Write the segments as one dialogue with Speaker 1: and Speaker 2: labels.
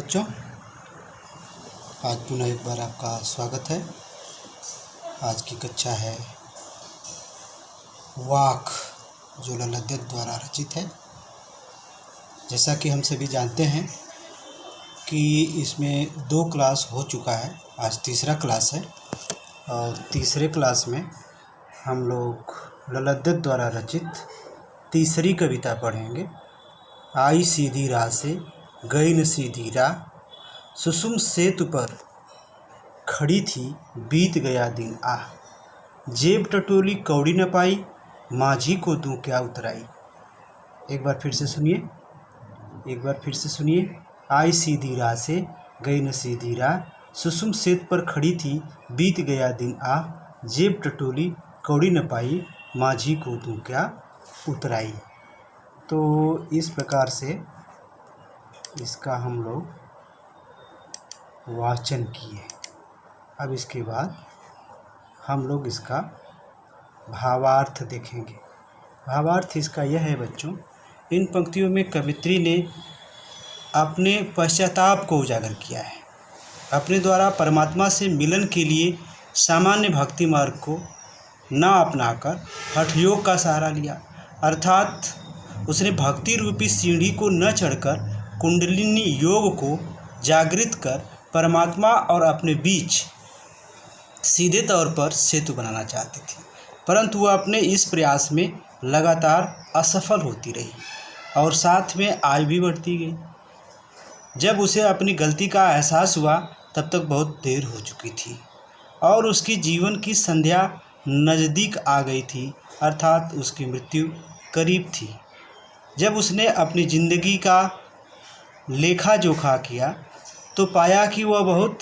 Speaker 1: बच्चों, आज पुनः एक बार आपका स्वागत है। आज की कक्षा है वाक, जो ललित द्वारा रचित है। जैसा कि हम सभी जानते हैं कि इसमें 2 क्लास हो चुका है, आज तीसरा क्लास है और तीसरे क्लास में हम लोग ललित द्वारा रचित तीसरी कविता पढ़ेंगे। आई सीधी राह से गई न सीधी राह, सुसुम सेतु पर खड़ी थी बीत गया दिन आह, जेब टटोली कौड़ी न पाई, माझी को दूं क्या उतराई। एक बार फिर से सुनिए। आई सीधी राह से गई न सीधी राह, सुसुम सेतु पर खड़ी थी बीत गया दिन आह, जेब टटोली कौड़ी न पाई, माझी को दूं क्या उतराई। तो इस प्रकार से इसका हम लोग वाचन किए। अब इसके बाद हम लोग इसका भावार्थ देखेंगे। भावार्थ इसका यह है बच्चों, इन पंक्तियों में कवित्री ने अपने पश्चाताप को उजागर किया है। अपने द्वारा परमात्मा से मिलन के लिए सामान्य भक्ति मार्ग को न अपनाकर हठयोग का सहारा लिया, अर्थात उसने भक्ति रूपी सीढ़ी को न चढ़कर कुंडलिनी योग को जागृत कर परमात्मा और अपने बीच सीधे तौर पर सेतु बनाना चाहती थी, परंतु वह अपने इस प्रयास में लगातार असफल होती रही और साथ में आयु भी बढ़ती गई। जब उसे अपनी गलती का एहसास हुआ तब तक बहुत देर हो चुकी थी और उसकी जीवन की संध्या नज़दीक आ गई थी, अर्थात उसकी मृत्यु करीब थी। जब उसने अपनी ज़िंदगी का लेखा जोखा किया तो पाया कि वह बहुत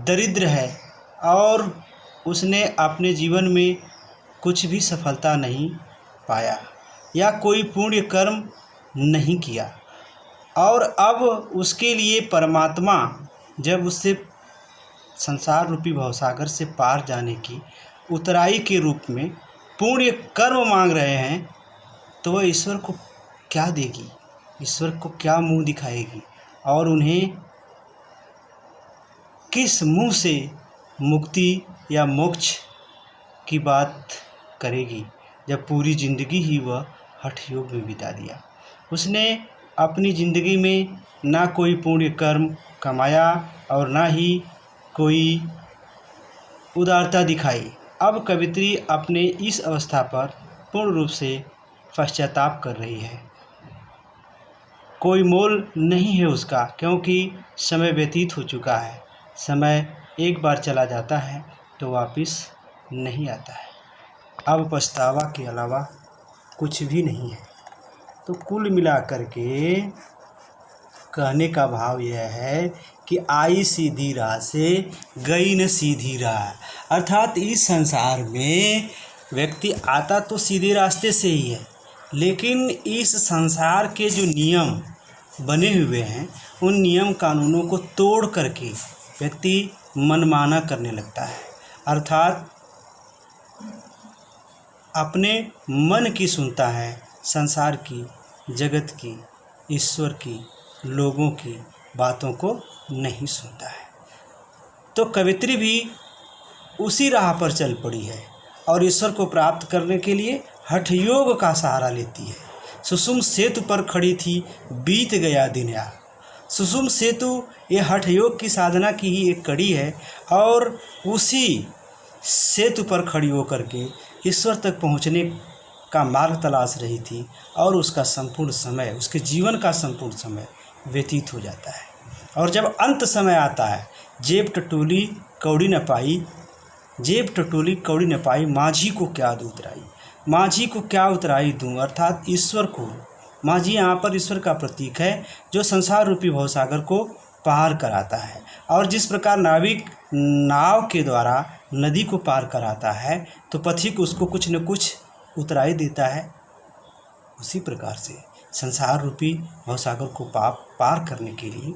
Speaker 1: दरिद्र है और उसने अपने जीवन में कुछ भी सफलता नहीं पाया या कोई पुण्य कर्म नहीं किया, और अब उसके लिए परमात्मा जब उससे संसार रूपी भवसागर से पार जाने की उतराई के रूप में पुण्य कर्म मांग रहे हैं, तो वह ईश्वर को क्या देगी, ईश्वर को क्या मुंह दिखाएगी और उन्हें किस मुंह से मुक्ति या मोक्ष की बात करेगी, जब पूरी ज़िंदगी ही वह हठ योग में बिता दिया। उसने अपनी ज़िंदगी में ना कोई पुण्य कर्म कमाया और ना ही कोई उदारता दिखाई। अब कवित्री अपने इस अवस्था पर पूर्ण रूप से पश्चाताप कर रही है। कोई मोल नहीं है उसका, क्योंकि समय व्यतीत हो चुका है। समय एक बार चला जाता है तो वापस नहीं आता है। अब पछतावा के अलावा कुछ भी नहीं है। तो कुल मिलाकर के कहने का भाव यह है कि आई सीधी राह से गई न सीधी राह, अर्थात इस संसार में व्यक्ति आता तो सीधे रास्ते से ही है, लेकिन इस संसार के जो नियम बने हुए हैं उन नियम कानूनों को तोड़ करके व्यक्ति मनमाना करने लगता है, अर्थात अपने मन की सुनता है, संसार की, जगत की, ईश्वर की, लोगों की बातों को नहीं सुनता है। तो कवित्री भी उसी राह पर चल पड़ी है और ईश्वर को प्राप्त करने के लिए हठ योग का सहारा लेती है। सुसुम सेतु पर खड़ी थी बीत गया दिन या, सुसुम सेतु ये हठ योग की साधना की ही एक कड़ी है और उसी सेतु पर खड़ी होकर के ईश्वर तक पहुंचने का मार्ग तलाश रही थी और उसका संपूर्ण समय, उसके जीवन का संपूर्ण समय व्यतीत हो जाता है। और जब अंत समय आता है, जेब टटोली कौड़ी न पाई, जेब टटोली कौड़ी न पाई, माझी को क्या दूं उतराई, माझी को क्या उतराई दूं, अर्थात ईश्वर को। माझी यहाँ पर ईश्वर का प्रतीक है जो संसार रूपी भवसागर को पार कराता है, और जिस प्रकार नाविक नाव के द्वारा नदी को पार कराता है तो पथिक उसको कुछ न कुछ उतराई देता है, उसी प्रकार से संसार रूपी भवसागर को पार करने के लिए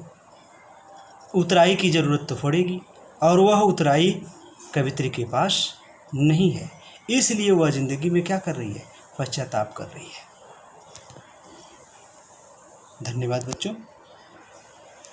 Speaker 1: उतराई की ज़रूरत तो पड़ेगी, और वह उतराई कवित्री के पास नहीं है। इसलिए वह ज़िंदगी में क्या कर रही है, पश्चाताप कर रही है। धन्यवाद बच्चों।